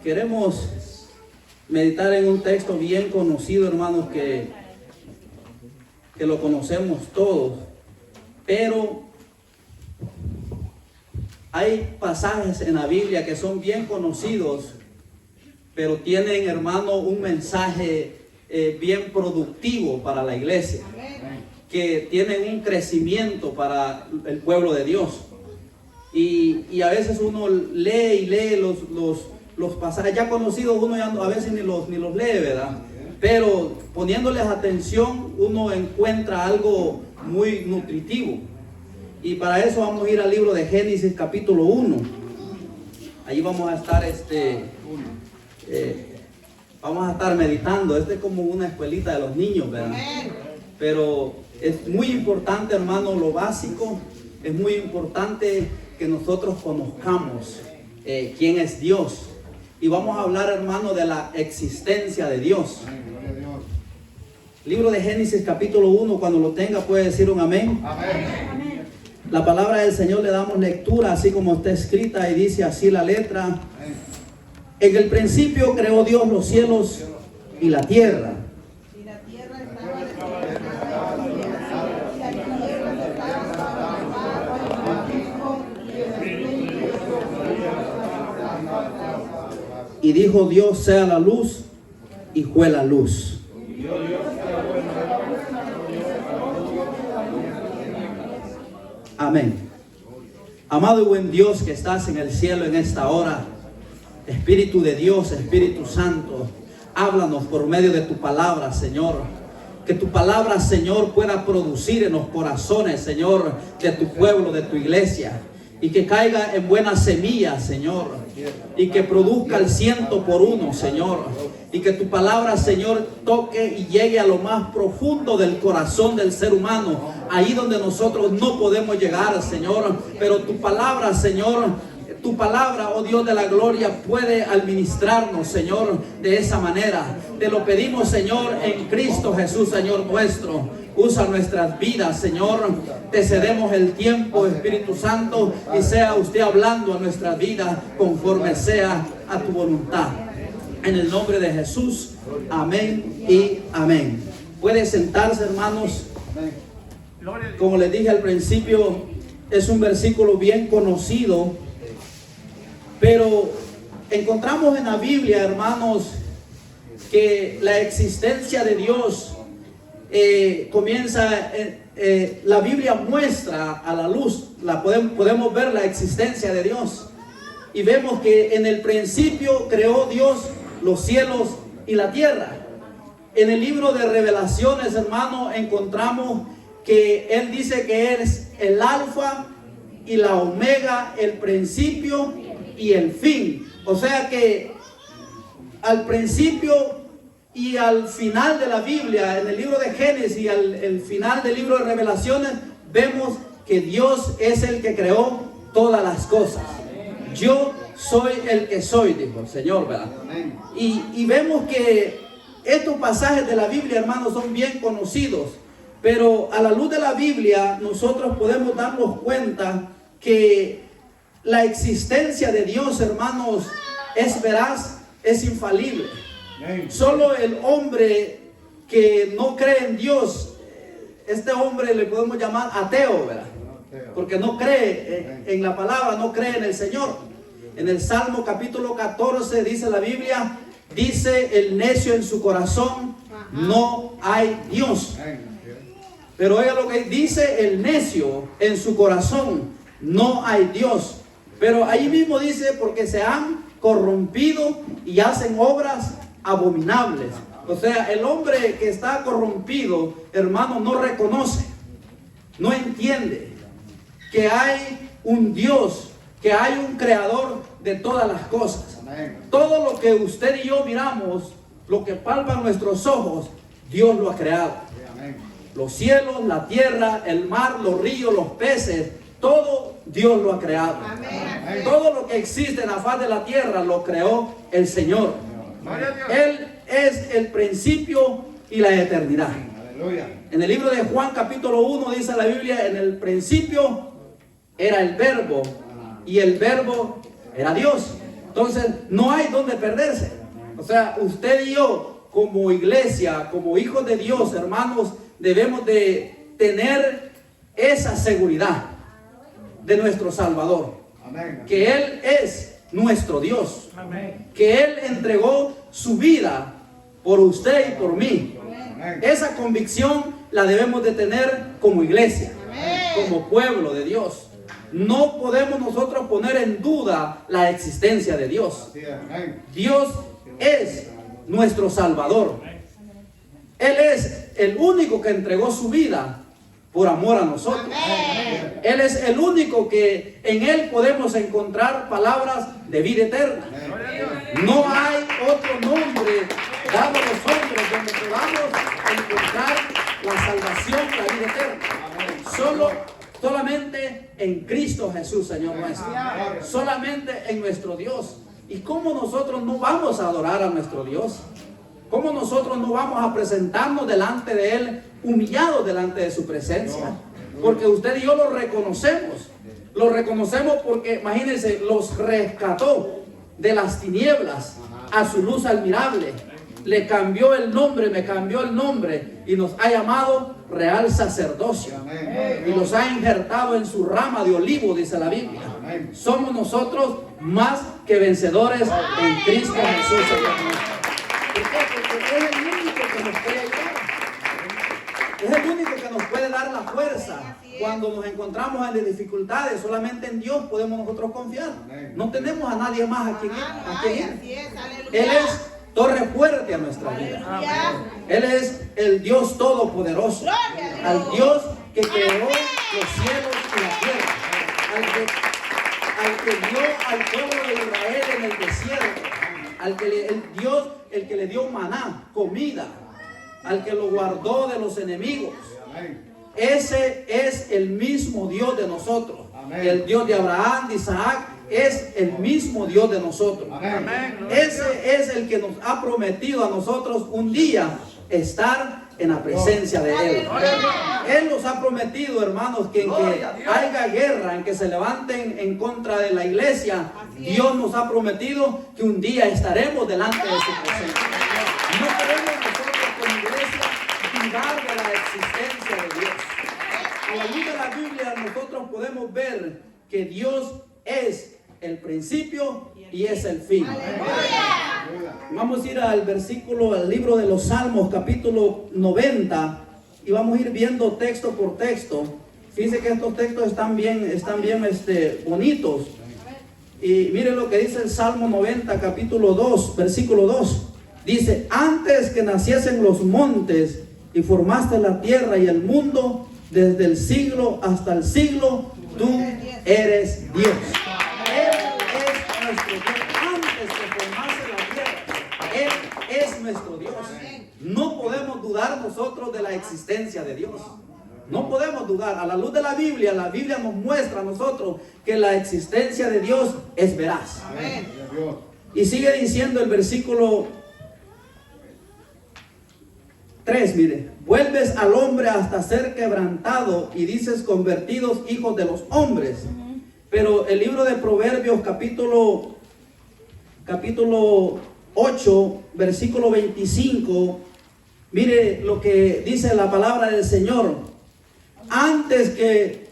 Queremos meditar en un texto bien conocido, hermanos, que lo conocemos todos, pero hay pasajes en la Biblia que son bien conocidos, pero tienen, hermano, un mensaje bien productivo para la iglesia, que tienen un crecimiento para el pueblo de Dios. Y a veces uno lee y lee los pasajes ya conocidos, uno ya a veces ni los lee, ¿verdad? Pero poniéndoles atención, uno encuentra algo muy nutritivo. Y para eso vamos a ir al libro de Génesis capítulo 1. Allí vamos a estar vamos a estar meditando. Es como una escuelita de los niños, ¿verdad? Pero es muy importante, hermano, lo básico. Es muy importante que nosotros conozcamos quién es Dios. Y vamos a hablar, hermano, de la existencia de Dios. Libro de Génesis capítulo 1, cuando lo tenga puede decir un amén. Amén. La palabra del Señor le damos lectura así como está escrita y dice así la letra. En el principio creó Dios los cielos y la tierra. Y la tierra estaba desordenada y vacía, y las tinieblas estaban y dijo Dios, sea la luz, y fue la luz. Amén. Amado y buen Dios que estás en el cielo en esta hora, Espíritu de Dios, Espíritu Santo, háblanos por medio de tu palabra, Señor. Que tu palabra, Señor, pueda producir en los corazones, Señor, de tu pueblo, de tu iglesia. Y que caiga en buenas semillas, Señor. Y que produzca el 100 por 1, Señor. Y que tu palabra, Señor, toque y llegue a lo más profundo del corazón del ser humano. Ahí donde nosotros no podemos llegar, Señor. Pero tu palabra, Señor, tu palabra, oh Dios de la gloria, puede administrarnos, Señor, de esa manera. Te lo pedimos, Señor, en Cristo Jesús, Señor nuestro. Usa nuestras vidas, Señor. Te cedemos el tiempo, Espíritu Santo, y sea usted hablando a nuestras vidas conforme sea a tu voluntad. En el nombre de Jesús, amén y amén. Puede sentarse, hermanos. Como les dije al principio, es un versículo bien conocido, pero encontramos en la Biblia, hermanos, que la existencia de Dios comienza, la Biblia muestra a la luz, podemos ver la existencia de Dios. Y vemos que en el principio creó Dios los cielos y la tierra. En el libro de Revelaciones, hermano, encontramos que Él dice que es el alfa y la omega, el principio y el fin. O sea que al principio y al final de la Biblia, en el libro de Génesis y el final del libro de Revelaciones, vemos que Dios es el que creó todas las cosas. Yo soy el que soy, dijo el Señor, ¿verdad? Y vemos que estos pasajes de la Biblia, hermanos, son bien conocidos. Pero a la luz de la Biblia, nosotros podemos darnos cuenta que la existencia de Dios, hermanos, es veraz, es infalible. Solo el hombre que no cree en Dios, este hombre le podemos llamar ateo, ¿verdad? Porque no cree en la palabra, no cree en el Señor. En el Salmo capítulo 14 dice la Biblia, dice el necio en su corazón, no hay Dios. Pero oiga lo que dice el necio en su corazón, no hay Dios. Pero ahí mismo dice, porque se han corrompido y hacen obras abominables. O sea, el hombre que está corrompido, hermano, no reconoce, no entiende que hay un Dios, que hay un creador de todas las cosas. Todo lo que usted y yo miramos, lo que palpan nuestros ojos, Dios lo ha creado. Los cielos, la tierra, el mar, los ríos, los peces, todo Dios lo ha creado. Amén. Todo lo que existe en la faz de la tierra lo creó el Señor. Él es el principio y la eternidad. En el libro de Juan capítulo 1 dice la Biblia, en el principio era el verbo y el verbo era Dios. Entonces, no hay donde perderse. O sea, usted y yo, como iglesia, como hijos de Dios, hermanos, debemos de tener esa seguridad de nuestro Salvador. Amén. Que Él es nuestro Dios. Que Él entregó su vida por usted y por mí. Amén. Esa convicción la debemos de tener como iglesia, como pueblo de Dios. No podemos nosotros poner en duda la existencia de Dios. Así es. Amén. Dios es nuestro Salvador. Él es el único que entregó su vida por amor a nosotros. Él es el único que en Él podemos encontrar palabras de vida eterna. No hay otro nombre dado a los hombres donde podamos encontrar la salvación, la vida eterna. Solamente en Cristo Jesús, Señor nuestro. Solamente en nuestro Dios. ¿Y cómo nosotros no vamos a adorar a nuestro Dios? ¿Cómo nosotros no vamos a presentarnos delante de Él, humillados delante de su presencia? Porque usted y yo lo reconocemos. Lo reconocemos porque, imagínense, los rescató de las tinieblas a su luz admirable. Le cambió el nombre, me cambió el nombre y nos ha llamado real sacerdocio. Y los ha injertado en su rama de olivo, dice la Biblia. Somos nosotros más que vencedores en Cristo Jesús, Señor nuestro. ¿Por qué? Porque es el único que nos puede ayudar. Es el único que nos puede dar la fuerza cuando nos encontramos en dificultades. Solamente en Dios podemos nosotros confiar. No tenemos a nadie más a quien ir. Él es torre fuerte a nuestra vida. Él es el Dios todopoderoso. Al Dios que creó los cielos y la tierra. Al que dio al pueblo de Israel en el desierto. El que le dio maná, comida. Al que lo guardó de los enemigos. Ese es el mismo Dios de nosotros. El Dios de Abraham, de Isaac, es el mismo Dios de nosotros. Ese es el que nos ha prometido a nosotros un día estar en la presencia de Él. Él nos ha prometido, hermanos, que en que haya guerra, en que se levanten en contra de la iglesia, Dios nos ha prometido que un día estaremos delante de su presencia. No podemos nosotros como iglesia dudar de la existencia de Dios. A la luz de la Biblia nosotros podemos ver que Dios es el principio y es el fin. Vamos a ir al versículo, al libro de los Salmos, capítulo 90, y vamos a ir viendo texto por texto. Fíjense que estos textos están bien bonitos. Y miren lo que dice el Salmo 90, capítulo 2, versículo 2. Dice: antes que naciesen los montes y formaste la tierra y el mundo, desde el siglo hasta el siglo, tú eres Dios. Él es nuestro Dios. Antes que formase la tierra, Él es nuestro Dios. No podemos dudar nosotros de la existencia de Dios. No podemos dudar. A la luz de la Biblia nos muestra a nosotros que la existencia de Dios es veraz. Y sigue diciendo el versículo 3, mire: vuelves al hombre hasta ser quebrantado y dices convertidos hijos de los hombres. Pero el libro de Proverbios capítulo 8, versículo 25, mire lo que dice la palabra del Señor: antes que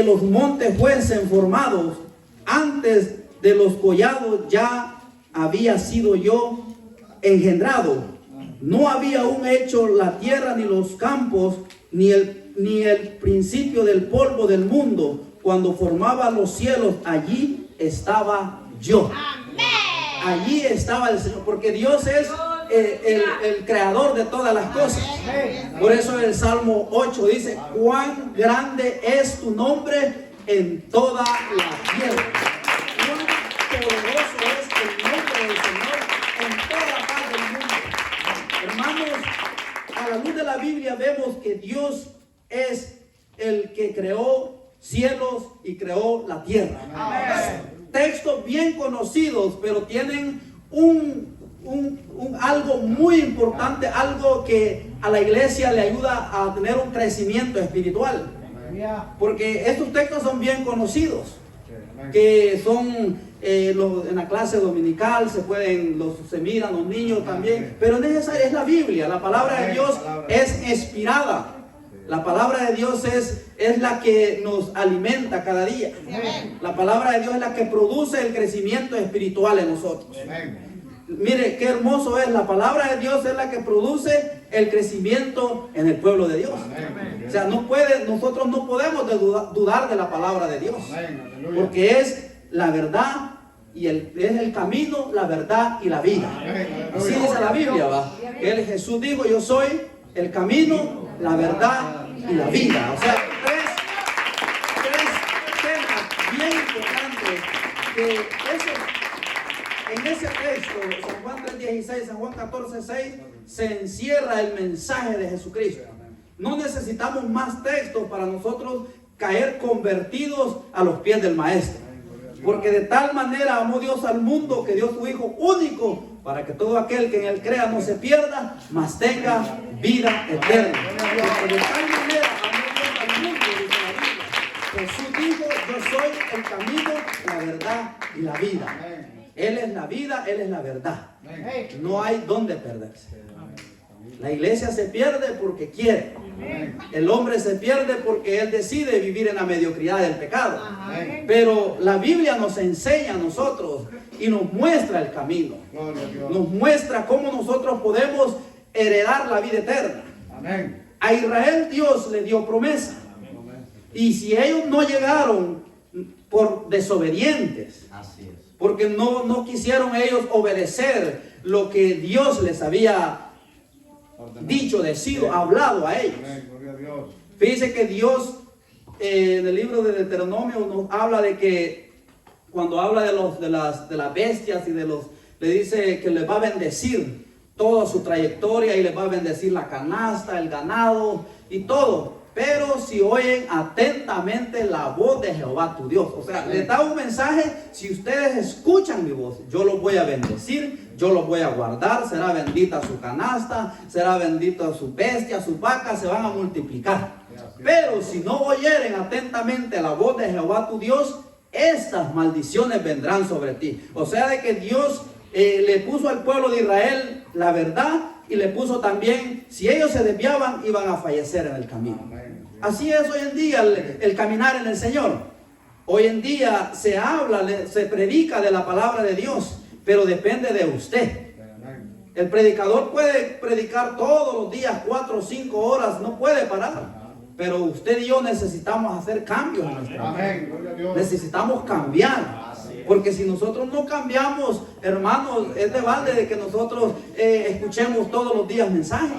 los montes fuesen formados, antes de los collados ya había sido yo engendrado. No había aún hecho la tierra ni los campos, ni el principio del polvo del mundo. Cuando formaba los cielos, allí estaba yo. Allí estaba el Señor, porque Dios es el creador de todas las cosas. Por eso el Salmo 8 dice: cuán grande es tu nombre en toda la tierra. Cuán poderoso es el nombre del Señor en toda parte del mundo. Hermanos, a la luz de la Biblia vemos que Dios es el que creó cielos y creó la tierra. Textos bien conocidos, pero tienen algo muy importante, algo que a la iglesia le ayuda a tener un crecimiento espiritual. Porque estos textos son bien conocidos, que son en la clase dominical se miran los niños también, pero es necesaria, es la Biblia. La palabra de Dios es inspirada. La palabra de Dios es la que nos alimenta cada día. La palabra de Dios es la que produce el crecimiento espiritual en nosotros. Mire qué hermoso es. La palabra de Dios es la que produce el crecimiento en el pueblo de Dios. O sea, nosotros no podemos dudar de la palabra de Dios, porque es la verdad y es el camino, la verdad y la vida. Así dice la Biblia, ¿va? Que Jesús dijo: yo soy el camino, la verdad y la vida. O sea, tres temas bien importantes que en ese texto, San Juan 3:16, San Juan 14:6, se encierra el mensaje de Jesucristo. No necesitamos más textos para nosotros caer convertidos a los pies del Maestro. Porque de tal manera amó Dios al mundo que dio su Hijo único, para que todo aquel que en él crea no se pierda, mas tenga vida eterna. Porque de tal manera amó Dios al mundo, dice la Biblia. Jesús dijo: yo soy el camino, la verdad y la vida. Él es la vida, Él es la verdad. No hay dónde perderse. La iglesia se pierde porque quiere. El hombre se pierde porque él decide vivir en la mediocridad del pecado. Pero la Biblia nos enseña a nosotros y nos muestra el camino. Nos muestra cómo nosotros podemos heredar la vida eterna. A Israel Dios le dio promesa. Y si ellos no llegaron por desobedientes, porque no quisieron ellos obedecer lo que Dios les había dicho, decidido, hablado a ellos. Fíjense que Dios en el libro de Deuteronomio nos habla de que cuando habla de las bestias y le dice que les va a bendecir toda su trayectoria y les va a bendecir la canasta, el ganado y todo. Pero si oyen atentamente la voz de Jehová tu Dios, o sea, les da un mensaje: si ustedes escuchan mi voz, yo los voy a bendecir, yo los voy a guardar, será bendita su canasta, será bendita su bestia, sus vacas se van a multiplicar. Pero si no oyeren atentamente la voz de Jehová tu Dios, estas maldiciones vendrán sobre ti. O sea, de que Dios le puso al pueblo de Israel la verdad, y le puso también, si ellos se desviaban, iban a fallecer en el camino. Así es hoy en día el caminar en el Señor. Hoy en día se habla, se predica de la palabra de Dios, pero depende de usted. El predicador puede predicar todos los días 4 o 5 horas, no puede parar. Pero usted y yo necesitamos hacer cambios en nuestra vida. Necesitamos cambiar. Porque si nosotros no cambiamos, hermanos, es de balde de que nosotros escuchemos todos los días mensajes.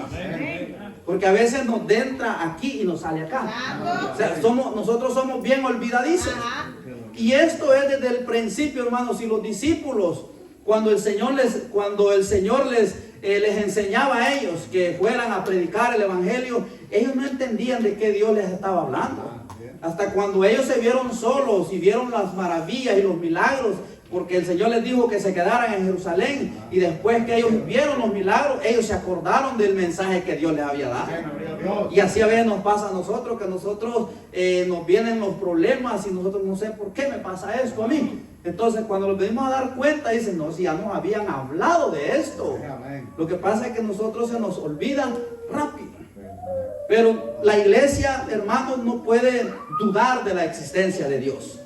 Porque a veces nos entra aquí y nos sale acá. O sea, nosotros somos bien olvidadizos. Y esto es desde el principio, hermanos. Y los discípulos, cuando el Señor les enseñaba a ellos que fueran a predicar el evangelio, ellos no entendían de qué Dios les estaba hablando. Hasta cuando ellos se vieron solos y vieron las maravillas y los milagros, porque el Señor les dijo que se quedaran en Jerusalén, y después que ellos vieron los milagros, ellos se acordaron del mensaje que Dios les había dado. Y así a veces nos pasa a nosotros, que nosotros nos vienen los problemas y nosotros no sé por qué me pasa esto a mí. Entonces cuando nos venimos a dar cuenta, dicen: no, si ya nos habían hablado de esto. Lo que pasa es que nosotros se nos olvida rápido. Pero la iglesia, hermanos, no puede dudar de la existencia de Dios.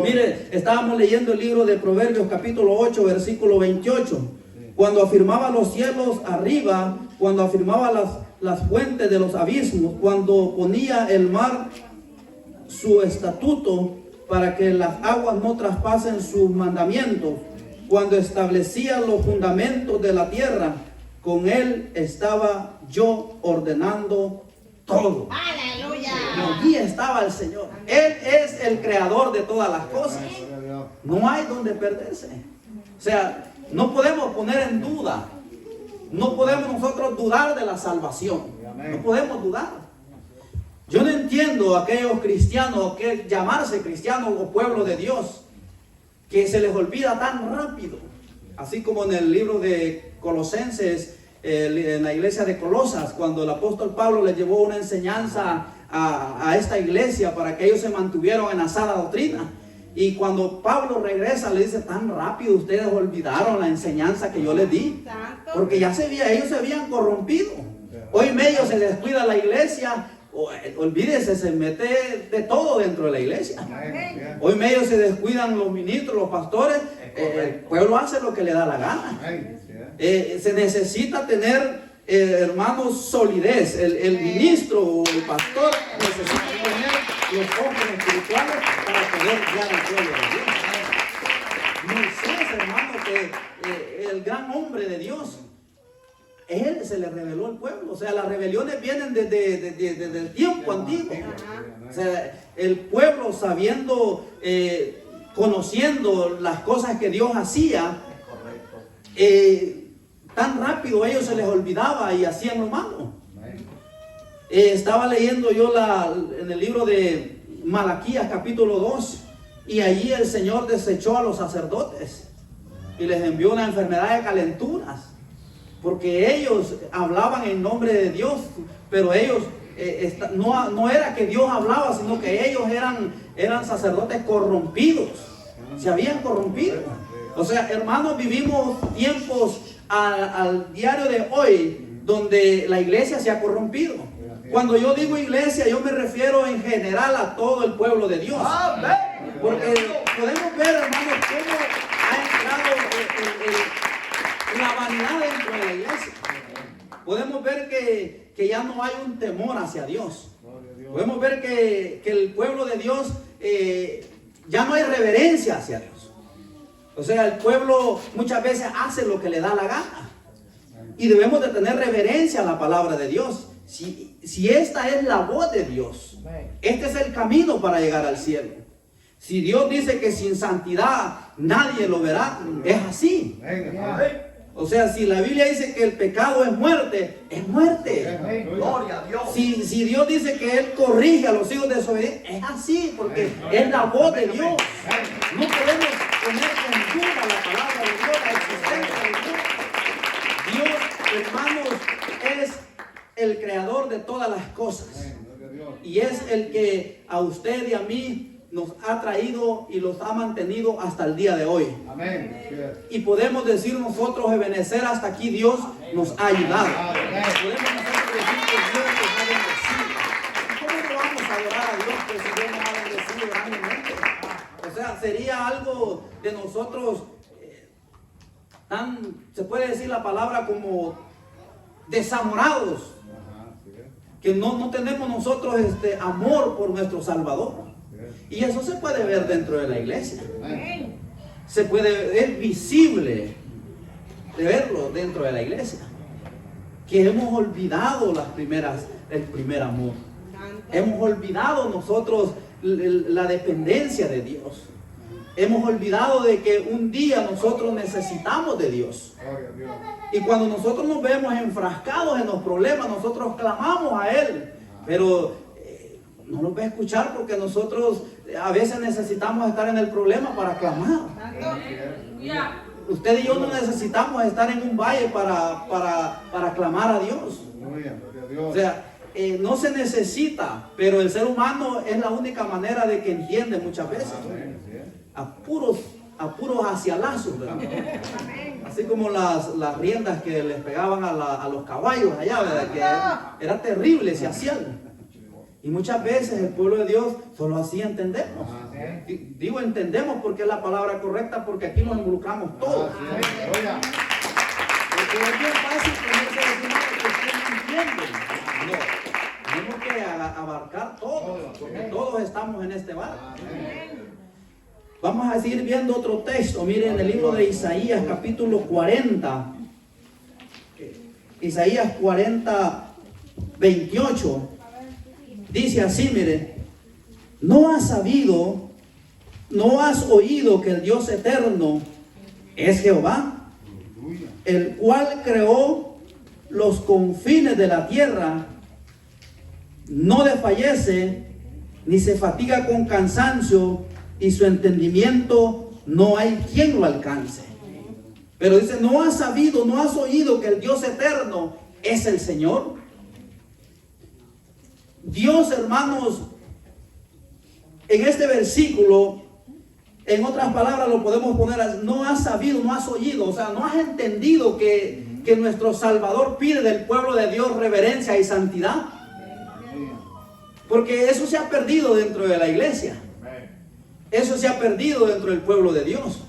Mire, estábamos leyendo el libro de Proverbios capítulo 8, versículo 28. Cuando afirmaba los cielos arriba, cuando afirmaba las fuentes de los abismos, cuando ponía el mar su estatuto para que las aguas no traspasen sus mandamientos, cuando establecía los fundamentos de la tierra, con él estaba yo ordenando todo. ¡Aleluya! Allí estaba el Señor. Él es el creador de todas las cosas. No hay donde perderse. O sea, no podemos poner en duda. No podemos nosotros dudar de la salvación. No podemos dudar. Yo no entiendo a aquellos cristianos que llamarse cristianos o pueblo de Dios, que se les olvida tan rápido. Así como en el libro de Colosenses, en la iglesia de Colosas, cuando el apóstol Pablo les llevó una enseñanza a esta iglesia para que ellos se mantuvieran en la sana doctrina. Y cuando Pablo regresa, le dice: tan rápido ustedes olvidaron la enseñanza que yo les di. Santo. Porque ellos se habían corrompido. Hoy medio se descuida la iglesia. Olvídese, se mete de todo dentro de la iglesia. Amén. Hoy medio se descuidan los ministros, los pastores. El pueblo hace lo que le da la gana. Se necesita tener, hermanos, solidez. El ministro o el pastor necesita tener los ojos espirituales para poder guiar al pueblo de Dios. Moisés, hermano, que el gran hombre de Dios, él se le reveló al pueblo. O sea, las rebeliones vienen desde el tiempo antiguo. O sea, el pueblo sabiendo, conociendo las cosas que Dios hacía, tan rápido a ellos se les olvidaba y hacían lo malo. Estaba leyendo yo en el libro de Malaquías capítulo 2, y allí el Señor desechó a los sacerdotes y les envió una enfermedad de calenturas, porque ellos hablaban en nombre de Dios, pero ellos no era que Dios hablaba, sino que ellos eran sacerdotes corrompidos, se habían corrompido. O sea, hermanos, vivimos tiempos al diario de hoy donde la iglesia se ha corrompido. Cuando yo digo iglesia, yo me refiero en general a todo el pueblo de Dios. Porque podemos ver, hermanos, cómo ha entrado la vanidad dentro de la iglesia. Podemos ver que ya no hay un temor hacia Dios. Podemos ver que el pueblo de Dios ya no hay reverencia hacia Dios. O sea, el pueblo muchas veces hace lo que le da la gana. Y debemos de tener reverencia a la palabra de Dios. Si esta es la voz de Dios, este es el camino para llegar al cielo. Si Dios dice que sin santidad nadie lo verá, es así. O sea, si la Biblia dice que el pecado es muerte, es muerte. Gloria a Dios. Si Dios dice que Él corrige a los hijos desobedientes, es así, porque es la voz de Dios. No podemos poner en duda la palabra de Dios, la existencia de Dios. Dios, hermanos, es el creador de todas las cosas. Y es el que a usted y a mí nos ha traído y los ha mantenido hasta el día de hoy. Y podemos decir nosotros, Ebenezer, hasta aquí Dios nos ha ayudado. Podemos nosotros decir que Dios nos ha bendecido. ¿Cómo no vamos a adorar a Dios que si Dios nos ha bendecido grandemente? O sea, sería algo de nosotros se puede decir la palabra como desamorados, que no tenemos nosotros amor por nuestro Salvador. Y eso se puede ver dentro de la iglesia. Es visible de verlo dentro de la iglesia, que hemos olvidado el primer amor. Hemos olvidado nosotros la dependencia de Dios. Hemos olvidado de que un día nosotros necesitamos de Dios. Y cuando nosotros nos vemos enfrascados en los problemas, nosotros clamamos a Él. Pero no nos va a escuchar, porque nosotros a veces necesitamos estar en el problema para clamar. Usted y yo no necesitamos estar en un valle para clamar a Dios. O sea, no se necesita, pero el ser humano es la única manera de que entiende muchas veces. Apuros hacia lazos, ¿verdad? Así como las riendas que les pegaban a los caballos allá, ¿verdad? Que era terrible, se hacían. Y muchas veces el pueblo de Dios solo así entendemos. Digo entendemos porque es la palabra correcta, porque aquí nos involucramos todos. Porque es bien fácil ponerse a decir que ustedes no entienden. No, tenemos que abarcar todos, porque todos estamos en este barco. Vamos a seguir viendo otro texto. Miren, en el libro de Isaías capítulo 40. Isaías 40, 28. Dice así, mire: ¿no has sabido, no has oído que el Dios eterno es Jehová, el cual creó los confines de la tierra? No desfallece, ni se fatiga con cansancio, y su entendimiento no hay quien lo alcance. Pero dice: ¿no has sabido, no has oído que el Dios eterno es el Señor? Dios, hermanos, en este versículo En otras palabras lo podemos poner así: no has sabido, no has oído, o sea, no has entendido que nuestro Salvador pide del pueblo de Dios reverencia y santidad. Porque eso se ha perdido dentro de la iglesia. Eso se ha perdido dentro del pueblo de Dios.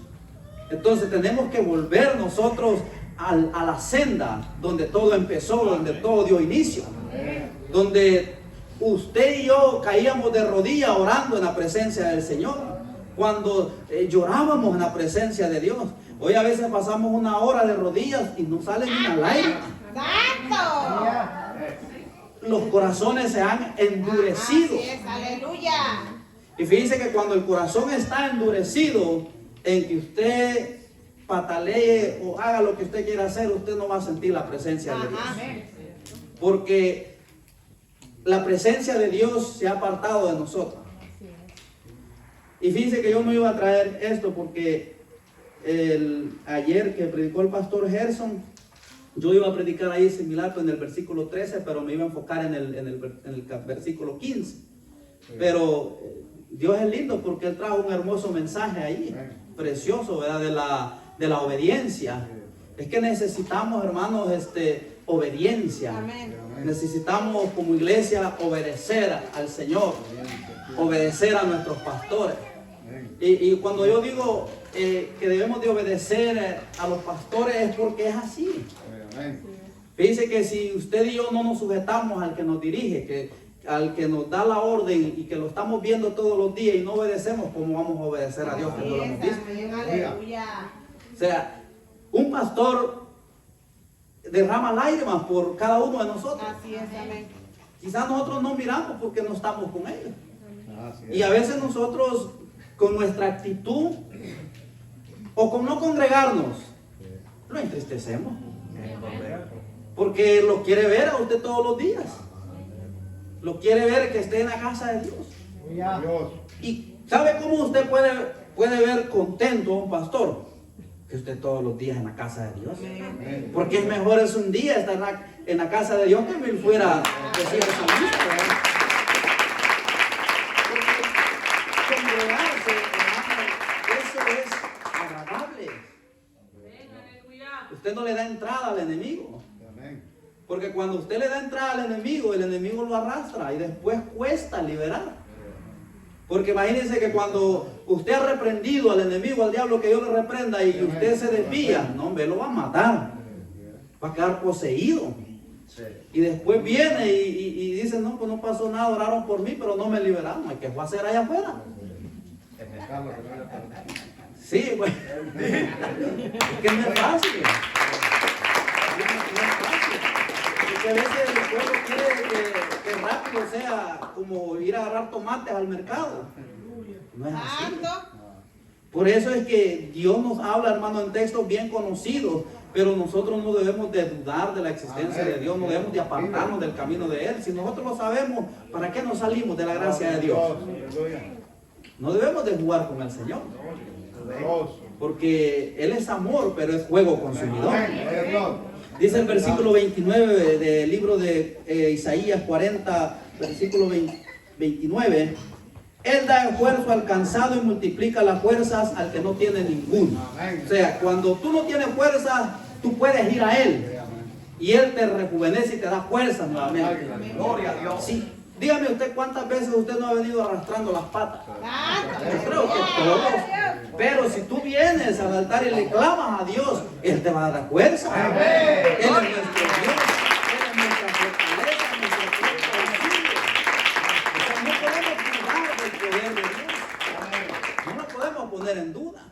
Entonces tenemos que volver nosotros a la senda donde todo empezó, donde todo dio inicio. Donde usted y yo caíamos de rodillas orando en la presencia del Señor. Cuando llorábamos en la presencia de Dios. Hoy a veces pasamos una hora de rodillas y no sale ni una lágrima. Los corazones se han endurecido. Así es, aleluya. Y fíjense que cuando el corazón está endurecido, en que usted patalee o haga lo que usted quiera hacer, usted no va a sentir la presencia de Dios. Porque la presencia de Dios se ha apartado de nosotros. Y fíjense que yo no iba a traer esto porque ayer que predicó el pastor Gerson, yo iba a predicar ahí similar en el versículo 13, pero me iba a enfocar en el versículo 15. Pero Dios es lindo porque Él trajo un hermoso mensaje ahí, precioso, ¿verdad? De la obediencia. Es que necesitamos, hermanos, obediencia. Necesitamos como iglesia obedecer al Señor, obedecer a nuestros pastores. Y cuando yo digo que debemos de obedecer a los pastores es porque es así. Fíjense que si usted y yo no nos sujetamos al que nos dirige, al que nos da la orden y que lo estamos viendo todos los días y no obedecemos, ¿cómo vamos a obedecer a Dios que no lo hemos visto? O sea, un pastor derrama lágrimas por cada uno de nosotros. Así es, amén. Quizás nosotros no miramos porque no estamos con ellos. Y a veces nosotros con nuestra actitud o con no congregarnos lo entristecemos. Porque lo quiere ver a usted todos los días. Lo quiere ver que esté en la casa de Dios. Y ¿sabe cómo usted puede ver contento a un pastor? Que usted todos los días en la casa de Dios. Porque es mejor es un día estar en la casa de Dios que mil fuera decir esa misa, ¿verdad? Porque congregarse, hermano, eso es agradable. Usted no le da entrada al enemigo. Porque cuando usted le da entrada al enemigo, el enemigo lo arrastra y después cuesta liberar. Porque imagínense que cuando usted ha reprendido al enemigo, al diablo, que yo le reprenda y usted se desvía, no, hombre, lo va a matar. Va a quedar poseído. Y después viene y dice, no, pues no pasó nada, oraron por mí, pero no me liberaron. ¿Qué fue a hacer allá afuera? Sí, pues. Es que no es fácil. Porque a veces el pueblo quiere que rápido sea como ir a agarrar tomates al mercado. No es así. Por eso es que Dios nos habla, hermano, en textos bien conocidos, pero nosotros no debemos de dudar de la existencia de Dios, no debemos de apartarnos del camino de Él. Si nosotros lo sabemos, ¿para qué nos salimos de la gracia de Dios? No debemos de jugar con el Señor. Porque Él es amor, pero es fuego consumidor. Dice el versículo 29 del libro de Isaías 40, versículo 29. Él da esfuerzo al cansado y multiplica las fuerzas al que no tiene ninguna. O sea, cuando tú no tienes fuerza, tú puedes ir a Él. Y Él te rejuvenece y te da fuerza nuevamente. Gloria a Dios. Sí. Dígame usted cuántas veces usted no ha venido arrastrando las patas. Yo creo que todos. Pero si tú vienes al altar y le clamas a Dios, Él te va a dar fuerza. Él es nuestro Dios. Él es nuestra fortaleza, nuestro fuerte auxilio. O sea, no podemos dudar del poder de Dios. No lo podemos poner en duda.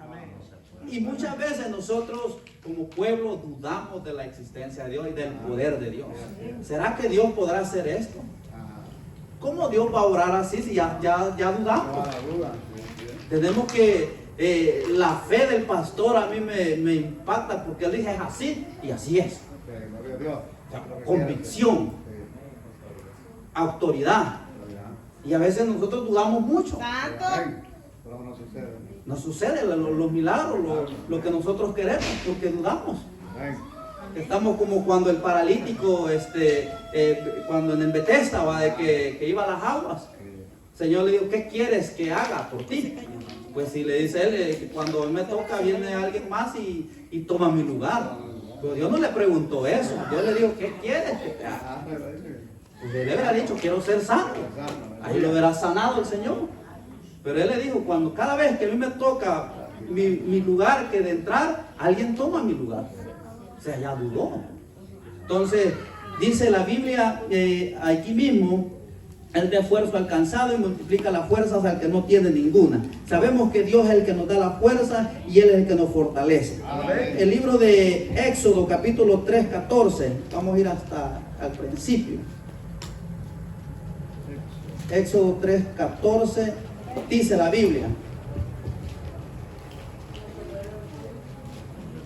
Y muchas veces nosotros como pueblo dudamos de la existencia de Dios y del poder de Dios. ¿Será que Dios podrá hacer esto? ¿Cómo Dios va a orar así si ya dudamos? Tenemos que, la fe del pastor a mí me impacta porque él dice es así y así es. Convicción, autoridad. Y a veces nosotros dudamos mucho. No sucede los milagros, lo que nosotros queremos porque dudamos. Estamos como cuando el paralítico, cuando en Betesda, de que iba a las aguas. El Señor le dijo, ¿qué quieres que haga por ti? Pues si le dice él, cuando me toca viene alguien más y toma mi lugar. Pero Dios no le preguntó eso. Dios le dijo, ¿qué quieres que te haga? Pues él le hubiera dicho, quiero ser santo. Ahí lo hubiera sanado el Señor. Pero él le dijo, cada vez que a mí me toca mi lugar que de entrar, alguien toma mi lugar. O sea, ya dudó. Entonces, dice la Biblia aquí mismo, Él da esfuerzo al cansado y multiplica las fuerzas al que no tiene ninguna. Sabemos que Dios es el que nos da la fuerza y Él es el que nos fortalece. Amén. El libro de Éxodo, capítulo 3, 14. Vamos a ir hasta al principio. Éxodo 3, 14. Dice la Biblia.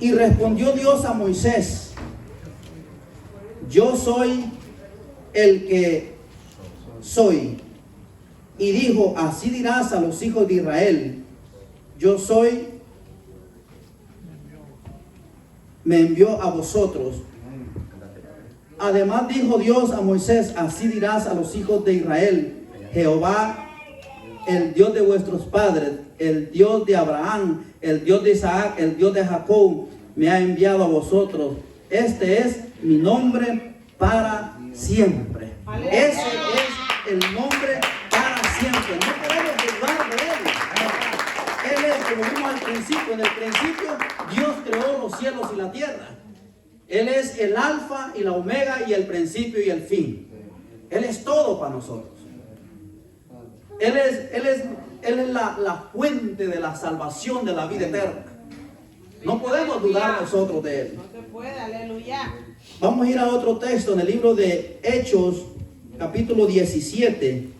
Y respondió Dios a Moisés: yo soy el que soy. Y dijo: así dirás a los hijos de Israel: yo soy, me envió a vosotros. Además dijo Dios a Moisés: así dirás a los hijos de Israel: Jehová, el Dios de vuestros padres, el Dios de Abraham, el Dios de Isaac, el Dios de Jacob, me ha enviado a vosotros. Este es mi nombre para siempre. Ese es el nombre para siempre. No podemos dudar de Él. Él es, como vimos al principio, en el principio Dios creó los cielos y la tierra. Él es el alfa y la omega y el principio y el fin. Él es todo para nosotros. Él es la fuente de la salvación, de la vida eterna. No podemos dudar nosotros de Él. No se puede, aleluya. Vamos a ir a otro texto en el libro de Hechos, capítulo 17.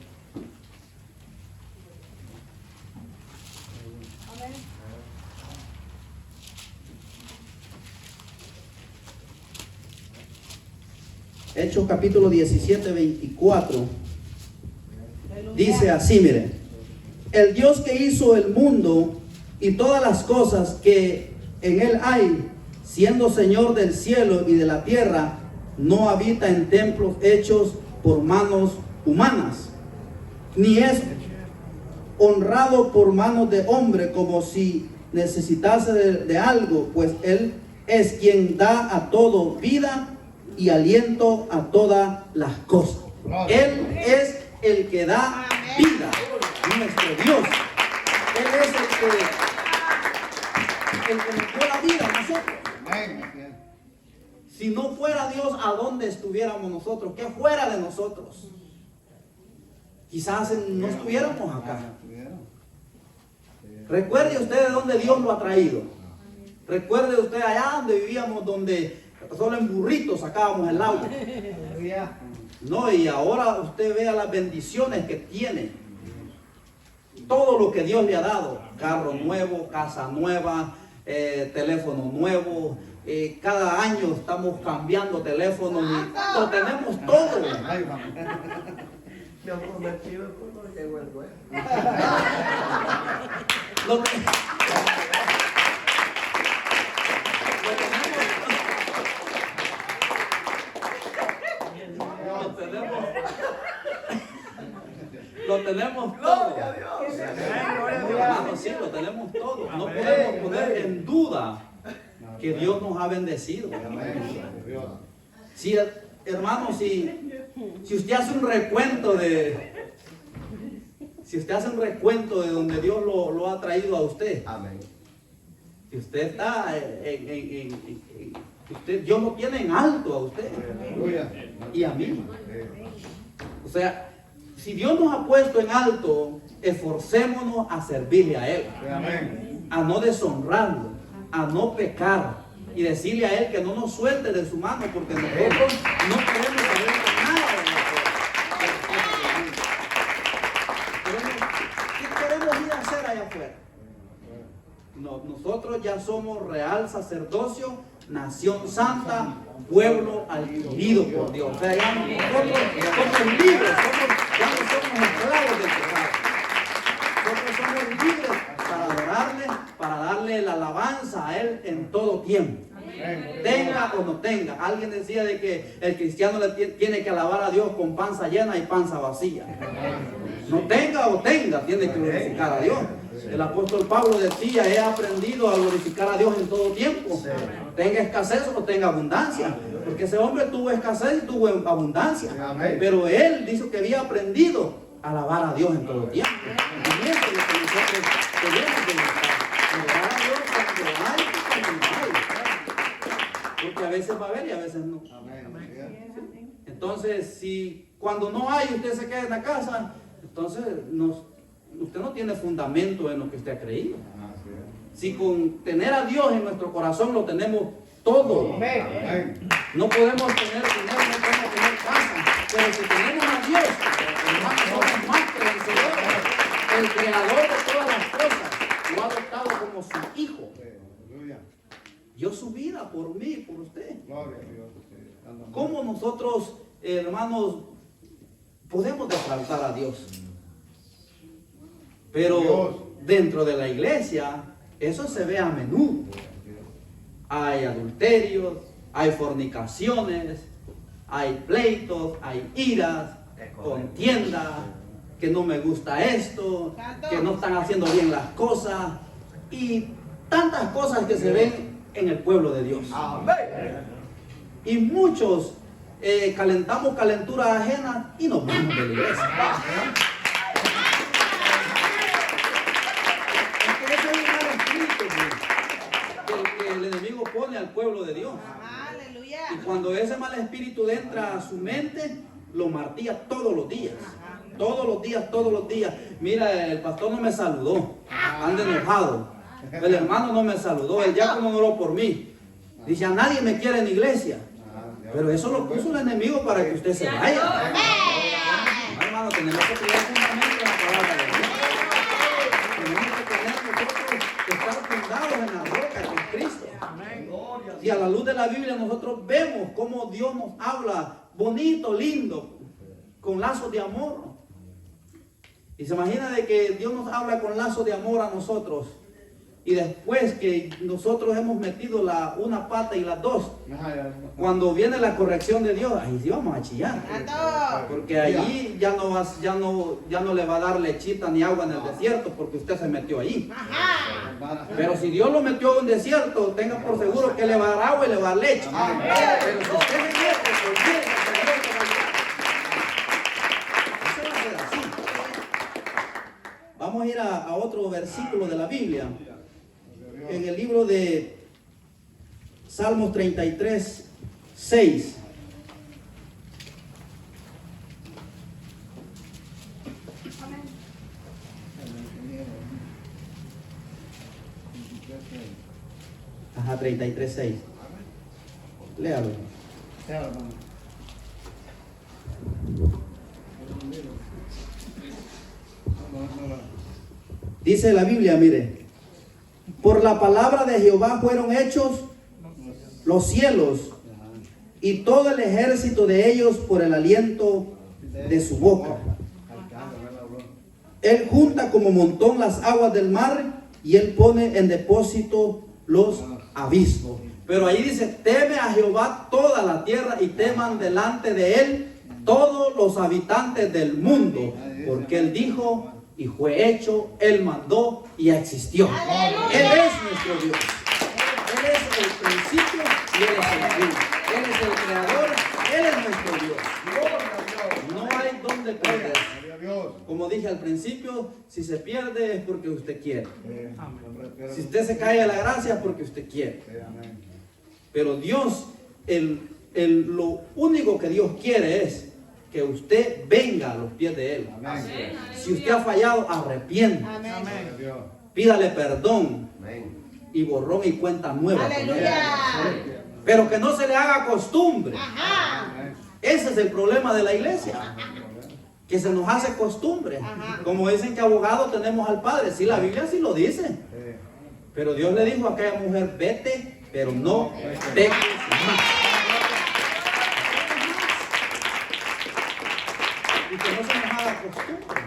Hechos capítulo 17, 24. Dice así, miren: el Dios que hizo el mundo y todas las cosas que en él hay, siendo Señor del cielo y de la tierra, no habita en templos hechos por manos humanas, ni es honrado por manos de hombre como si necesitase de algo, pues Él es quien da a todo vida y aliento a todas las cosas. Él es el que da vida, nuestro Dios. Él es el que nos dio la vida a nosotros. Si no fuera Dios, ¿a dónde estuviéramos nosotros? ¿Qué fuera de nosotros? Quizás no estuviéramos acá. Recuerde usted de dónde Dios lo ha traído. Recuerde usted allá donde vivíamos, donde solo en burritos sacábamos el agua. No, y ahora usted vea las bendiciones que tiene. Todo lo que Dios le ha dado. Carro nuevo, casa nueva, teléfono nuevo. Cada año estamos cambiando teléfono y lo tenemos todo. Me han prometido cuando llegó el dueño. Lo que- Lo tenemos todo. Hermano, sí, lo tenemos todo. No podemos poner en duda que Dios nos ha bendecido. Sí, hermano, si usted hace un recuento de donde Dios lo ha traído a usted. Amén. Si usted está Dios lo tiene en alto a usted y a mí. O sea, si Dios nos ha puesto en alto, esforcémonos a servirle a Él, a no deshonrarlo, a no pecar y decirle a Él que no nos suelte de su mano, porque nosotros no queremos saber nada de nosotros. ¿Qué queremos ir a hacer allá afuera? No, nosotros ya somos real sacerdocio, nación santa, pueblo adquirido por Dios. O sea, ya nosotros somos libres, ya no somos esclavos del pecado. Nosotros somos libres para adorarle, para darle la alabanza a Él en todo tiempo. Tenga o no tenga. Alguien decía de que el cristiano tiene que alabar a Dios con panza llena y panza vacía. No tenga o tenga, tiene que glorificar a Dios. El apóstol Pablo decía, he aprendido a glorificar a Dios en todo tiempo. Tenga escasez o tenga abundancia. Porque ese hombre tuvo escasez y tuvo abundancia. Pero él dijo que había aprendido a alabar a Dios en todo tiempo. Y eso es lo que nosotros debemos de buscar. Alabar a Dios cuando hay y cuando no hay. Porque a veces va a haber y a veces no. Entonces, si cuando no hay usted se queda en la casa, entonces usted no tiene fundamento en lo que usted ha creído. Si con tener a Dios en nuestro corazón lo tenemos todo. No podemos tener dinero, no podemos tener casa, pero si tenemos a Dios, hermanos, somos más que vencedores. El creador de todas las cosas lo ha adoptado como su hijo. Dio su vida por mí, por usted. ¿Cómo nosotros, hermanos, podemos defraudar a Dios? Pero dentro de la iglesia, eso se ve a menudo. Hay adulterios, hay fornicaciones, hay pleitos, hay iras, contiendas, que no me gusta esto, que no están haciendo bien las cosas y tantas cosas que se ven en el pueblo de Dios. Y muchos calentamos calenturas ajenas y nos vamos de la iglesia. Es que ese es un mal espíritu que el enemigo pone al pueblo de Dios. Aleluya. Y cuando ese mal espíritu entra a su mente, lo martilla todos los días. Todos los días, todos los días. Mira, el pastor no me saludó. Anda enojado. El hermano no me saludó. El diácono no oró por mí. Dice, a nadie me quiere en la iglesia. Pero eso lo puso el enemigo para que usted se vaya. No, hermano, tenemos que tener fundamento en la palabra de Dios. Tenemos que tener nosotros que estar fundados en la roca, que es Cristo. Y a la luz de la Biblia nosotros vemos cómo Dios nos habla bonito, lindo, con lazos de amor. Y se imagina de que Dios nos habla con lazos de amor a nosotros. Y después que nosotros hemos metido una pata y las dos, cuando viene la corrección de Dios, ahí sí vamos a chillar. Porque allí ya no le va a dar lechita ni agua en el desierto, porque usted se metió allí. Pero si Dios lo metió en un desierto, tenga por seguro que le va a dar agua y le va a dar leche. Pero si usted se mete, pues bien, eso va a ser así. Vamos a ir a otro versículo de la Biblia. En el libro de Salmos 33, 6. Ajá, 33, 6. Léalo. Dice la Biblia, mire. Por la palabra de Jehová fueron hechos los cielos y todo el ejército de ellos por el aliento de su boca. Él junta como montón las aguas del mar y él pone en depósito los abismos. Pero ahí dice, teme a Jehová toda la tierra y teman delante de él todos los habitantes del mundo, porque él dijo y fue hecho, él mandó y existió. ¡Aleluya! Él es nuestro Dios. Él es el principio y él es el fin. Él es el creador, él es nuestro Dios. No hay donde perder. Como dije al principio, si se pierde es porque usted quiere. Si usted se cae de la gracia es porque usted quiere. Pero Dios, lo único que Dios quiere es que usted venga a los pies de Él. Si usted ha fallado, arrepienta. Pídale perdón y borrón y cuenta nueva con Él. Pero que no se le haga costumbre. Ese es el problema de la iglesia, que se nos hace costumbre. Como dicen que abogado tenemos al Padre. Sí, la Biblia sí lo dice. Pero Dios le dijo a aquella mujer, vete, pero no peques más. Y que no se nos haga costumbre.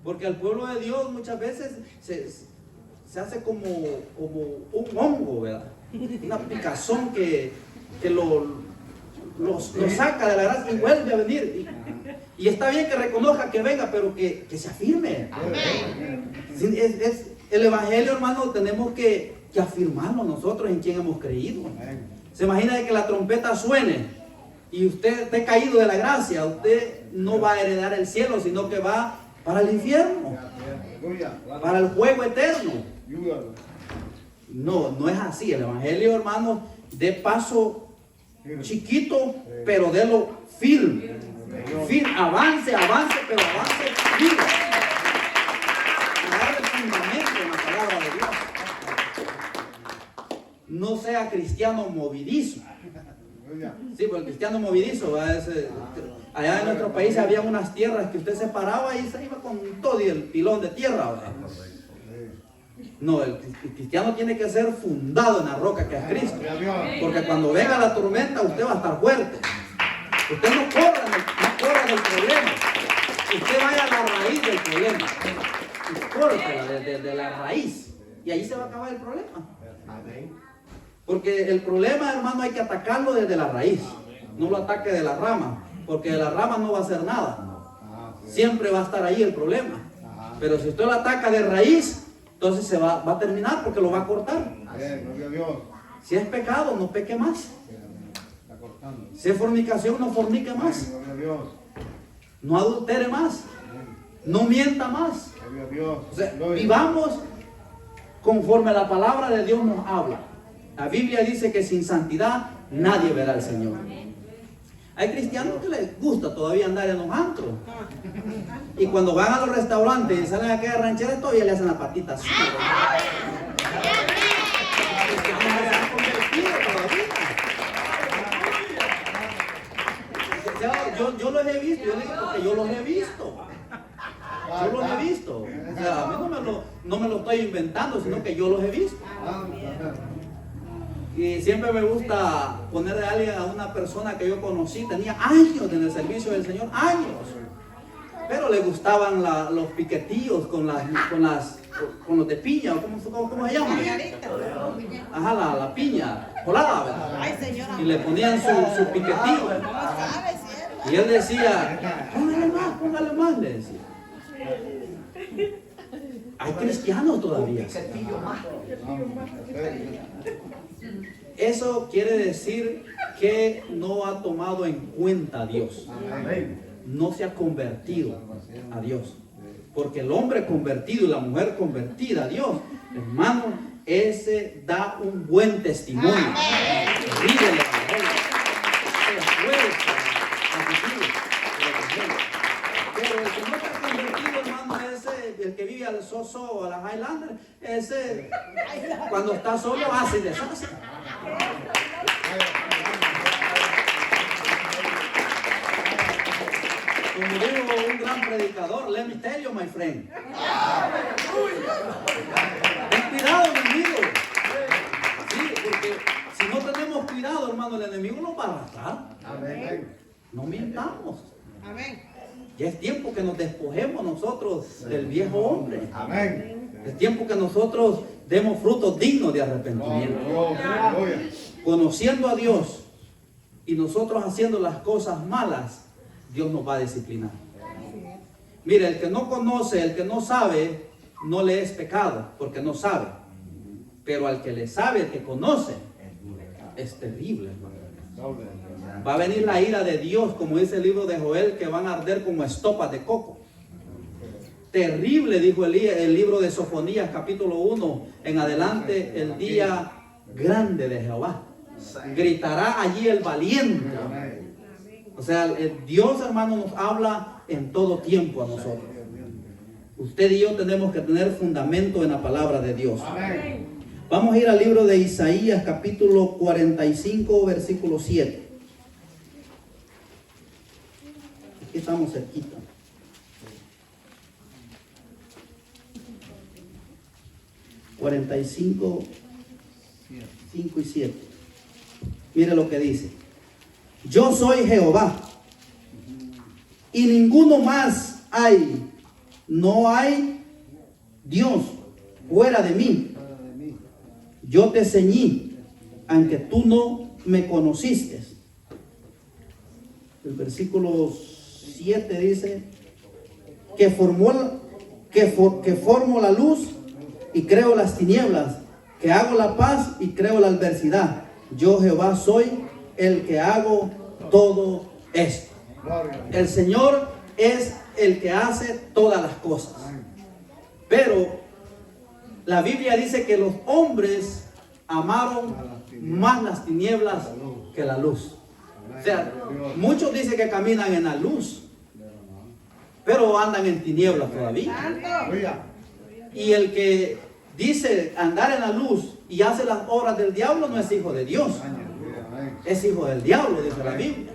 Porque al pueblo de Dios muchas veces se hace como un hongo, ¿verdad? Una picazón que los saca de la gracia y vuelve a venir. Y está bien que reconozca que venga, pero que se afirme. El Evangelio, hermano, tenemos que afirmarlo nosotros en quien hemos creído. Se imagina que la trompeta suene y usted esté caído de la gracia, usted no va a heredar el cielo, sino que va para el infierno, para el fuego eterno. No es así. El Evangelio, hermano, de paso chiquito, pero de lo firme. Avance, pero avance firme. Agarre el fundamento en la palabra de Dios. No sea cristiano movedizo. Sí, porque el cristiano movedizo, allá en nuestro país había unas tierras que usted se paraba y se iba con todo y el pilón de tierra, ¿verdad? No, el cristiano tiene que ser fundado en la roca que es Cristo. Porque cuando venga la tormenta usted va a estar fuerte. Usted no corra del problema. Usted vaya a la raíz del problema. Y córtela desde la raíz. Y ahí se va a acabar el problema. Porque el problema, hermano, hay que atacarlo desde la raíz. No lo ataque de la rama. Porque de la rama no va a hacer nada. Siempre va a estar ahí el problema. Pero si usted lo ataca de raíz, entonces se va a terminar porque lo va a cortar. Si es pecado, no peque más. Si es fornicación, no fornique más. No adultere más. No mienta más. O sea, vivamos conforme la palabra de Dios nos habla. La Biblia dice que sin santidad nadie verá al Señor. Hay cristianos que les gusta todavía andar en los antros. Y cuando van a los restaurantes y salen a aquella ranchera, todavía le hacen la patita así. Yo los he visto, yo digo porque yo los he visto. Yo los he visto. O sea, a mí no me lo estoy inventando, sino que yo los he visto. Y siempre me gusta ponerle a alguien, a una persona que yo conocí, tenía años en el servicio del Señor, años. Pero le gustaban los piquetillos con los de piña, ¿cómo se llama? Ajá, la piña, colada, ¿verdad? Y le ponían su piquetillo. Y él decía, póngale más, le decía. Hay cristianos todavía. Eso quiere decir que no ha tomado en cuenta a Dios. No se ha convertido a Dios. Porque el hombre convertido y la mujer convertida a Dios, hermano, ese da un buen testimonio. Vive el Evangelio. Pero el que no está convertido, hermano, el que vive al Soso o a la Highlander, ese cuando está solo hace y deshace. Como dijo un gran predicador, let me tell you, my friend. Ten cuidado, enemigo. Sí, porque si no tenemos cuidado, hermano, el enemigo nos va a arrastrar. No mintamos. Ya es tiempo que nos despojemos nosotros del viejo hombre. Es tiempo que nosotros demos frutos dignos de arrepentimiento. Conociendo a Dios y nosotros haciendo las cosas malas, Dios nos va a disciplinar. Mire, el que no conoce, el que no sabe, no le es pecado, porque no sabe. Pero al que le sabe, el que conoce, es terrible, hermano. Va a venir la ira de Dios, como dice el libro de Joel, que van a arder como estopas de coco. Terrible, dijo el libro de Sofonías, capítulo 1, en adelante, el día grande de Jehová. Gritará allí el valiente. O sea, el Dios, hermano, nos habla en todo tiempo a nosotros. Usted y yo tenemos que tener fundamento en la palabra de Dios. Vamos a ir al libro de Isaías, capítulo 45, versículo 7. Aquí estamos cerquita. (45, 5 y 7). Mire lo que dice. Yo soy Jehová y ninguno más hay. No hay Dios fuera de mí. Yo te ceñí, aunque tú no me conociste. el versículo 7 dice, que formo la luz y creo las tinieblas, que hago la paz y creo la adversidad. Yo Jehová soy el que hago todo esto. El Señor es el que hace todas las cosas. Pero la Biblia dice que los hombres amaron más las tinieblas que la luz. O sea, muchos dicen que caminan en la luz, pero andan en tinieblas todavía. Y el que dice andar en la luz y hace las obras del diablo no es hijo de Dios, es hijo del diablo, dice la Biblia.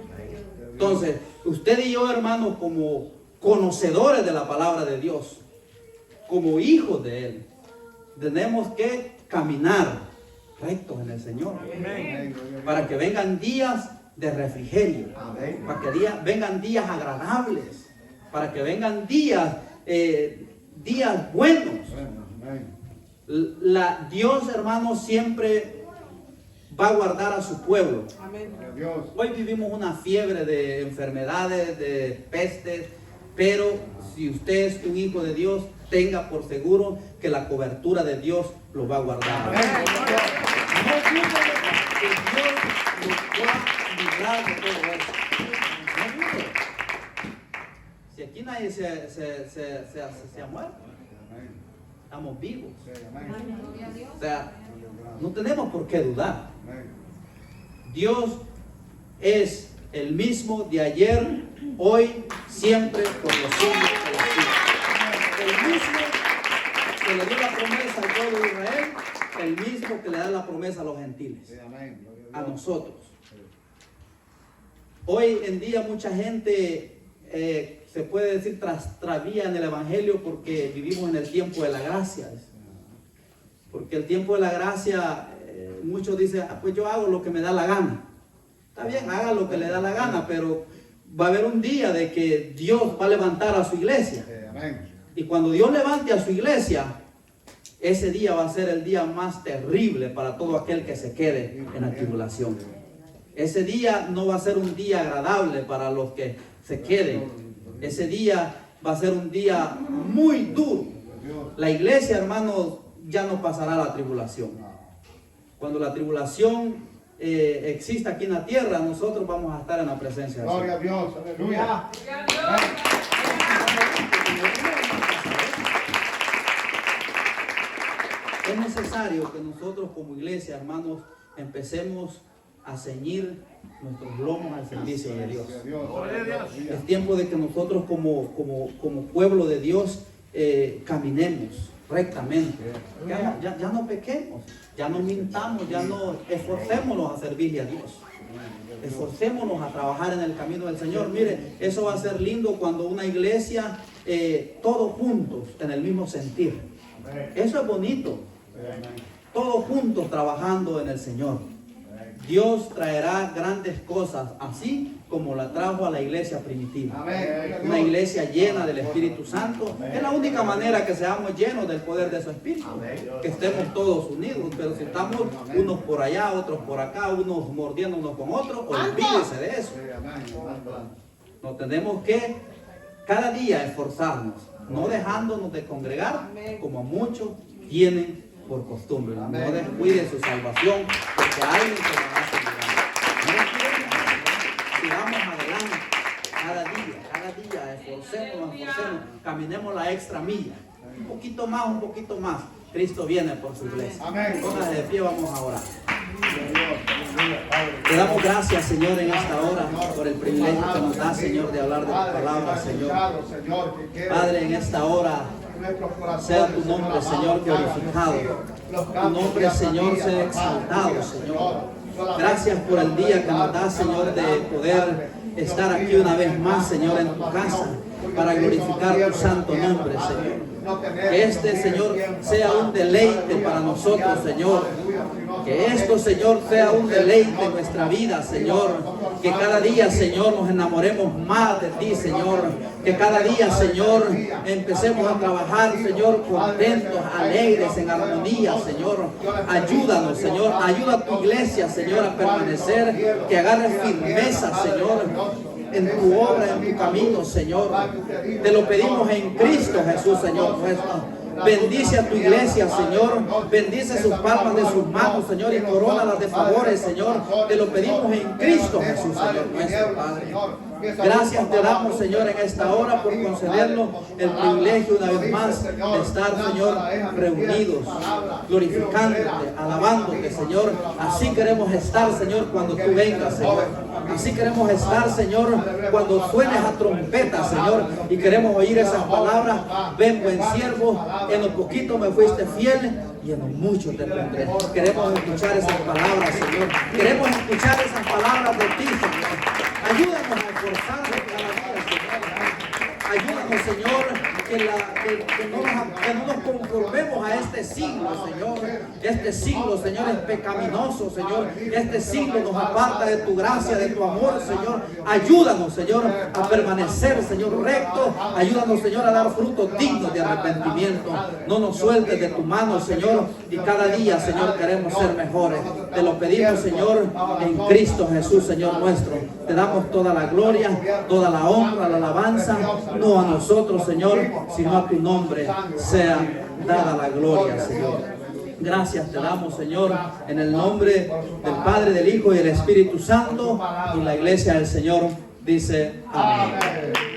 Entonces, usted y yo, hermanos, como conocedores de la palabra de Dios, como hijos de Él, tenemos que caminar rectos en el Señor, para que vengan días de refrigerio, para que vengan días agradables, para que vengan días buenos. Dios, hermanos, siempre va a guardar a su pueblo. Hoy vivimos una fiebre de enfermedades, de pestes, pero si usted es un hijo de Dios, tenga por seguro que la cobertura de Dios lo va a guardar. No dude que Dios nos va a librar de todo esto. No dude. Si aquí nadie se ha muerto, estamos vivos. O sea, no tenemos por qué dudar. Dios es el mismo de ayer, hoy, siempre, por los siglos de los siglos. El mismo que le dio la promesa al pueblo de Israel, el mismo que le da la promesa a los gentiles, a nosotros. Hoy en día mucha gente se puede decir travía en el evangelio porque vivimos en el tiempo de la gracia. Porque el tiempo de la gracia, muchos dicen, pues yo hago lo que me da la gana. Está bien, haga lo que le da la gana, pero va a haber un día de que Dios va a levantar a su iglesia. Y cuando Dios levante a su iglesia, ese día va a ser el día más terrible para todo aquel que se quede en la tribulación. Ese día no va a ser un día agradable para los que se queden. Ese día va a ser un día muy duro. La iglesia, hermanos, ya no pasará la tribulación. Cuando la tribulación exista aquí en la tierra, nosotros vamos a estar en la presencia de Dios. Gloria a Dios, aleluya. Es necesario que nosotros como iglesia, hermanos, empecemos a ceñir nuestros lomos al servicio de Dios. Es tiempo de que nosotros como pueblo de Dios caminemos rectamente. Ya no pequemos, ya no mintamos, ya no esforcémonos a servirle a Dios. Esforcémonos a trabajar en el camino del Señor. Mire, eso va a ser lindo cuando una iglesia, todos juntos, en el mismo sentir. Eso es bonito. Todos juntos trabajando en el Señor. Dios traerá grandes cosas, así como la trajo a la iglesia primitiva. Una iglesia llena del Espíritu Santo. Es la única manera que seamos llenos del poder de su Espíritu. Que estemos todos unidos. Pero si estamos unos por allá, otros por acá, unos mordiéndonos con otros, olvídese de eso. Nos tenemos que cada día esforzarnos, no dejándonos de congregar como muchos tienen por costumbre. No descuide su salvación, porque alguien se la va a asegurar. Sigamos adelante cada día, esforcémonos, caminemos la extra milla. Un poquito más. Cristo viene por su iglesia. Póngase de pie, vamos a orar. Te damos gracias, Señor, en esta hora por el privilegio que nos da, Señor, de hablar de tu palabra, Señor. Padre, en esta hora sea tu nombre, Señor, glorificado. Tu nombre, Señor, sea exaltado, Señor. Gracias por el día que nos da, Señor, de poder estar aquí una vez más, Señor, en tu casa, para glorificar tu santo nombre, Señor. Que este, Señor, sea un deleite para nosotros, Señor. Que esto, Señor, sea un deleite en nuestra vida, Señor. Que cada día, Señor, nos enamoremos más de ti, Señor. Que cada día, Señor, empecemos a trabajar, Señor, contentos, alegres, en armonía, Señor. Ayúdanos, Señor. Ayuda a tu iglesia, Señor, a permanecer. Que agarre firmeza, Señor. en tu obra, en tu camino, Señor. Te lo pedimos en Cristo Jesús, Señor nuestro. Bendice a tu iglesia, Señor. Bendice sus palmas de sus manos, Señor, y corónalas de favores, Señor. Te lo pedimos en Cristo Jesús, Señor nuestro Padre. Gracias te damos, Señor, en esta hora por concedernos el privilegio una vez más de estar, Señor, reunidos, glorificándote, alabándote, Señor. Así queremos estar, Señor, cuando tú vengas, Señor. Así queremos estar, Señor, cuando suenes a trompeta, Señor, y queremos oír esas palabras: ven, buen siervo, en lo poquito me fuiste fiel y en lo mucho te pondré. Queremos escuchar esas palabras, Señor. Queremos escuchar esas palabras de ti, Señor. Ayúdanos a esforzarnos cada día, Señor. Ayúdanos, Señor, que no nos conformemos a este siglo, Señor. Este siglo, Señor, es pecaminoso, Señor. Este siglo nos aparta de tu gracia, de tu amor, Señor. Ayúdanos, Señor, a permanecer, Señor, recto. Ayúdanos, Señor, a dar frutos dignos de arrepentimiento. No nos sueltes de tu mano, Señor. Y cada día, Señor, queremos ser mejores. Te lo pedimos, Señor, en Cristo Jesús, Señor nuestro. Te damos toda la gloria, toda la honra, la alabanza. No a nosotros, Señor, sino a tu nombre sea dada la gloria, Señor. Gracias te damos, Señor, en el nombre del Padre, del Hijo y del Espíritu Santo. Y la iglesia del Señor dice amén.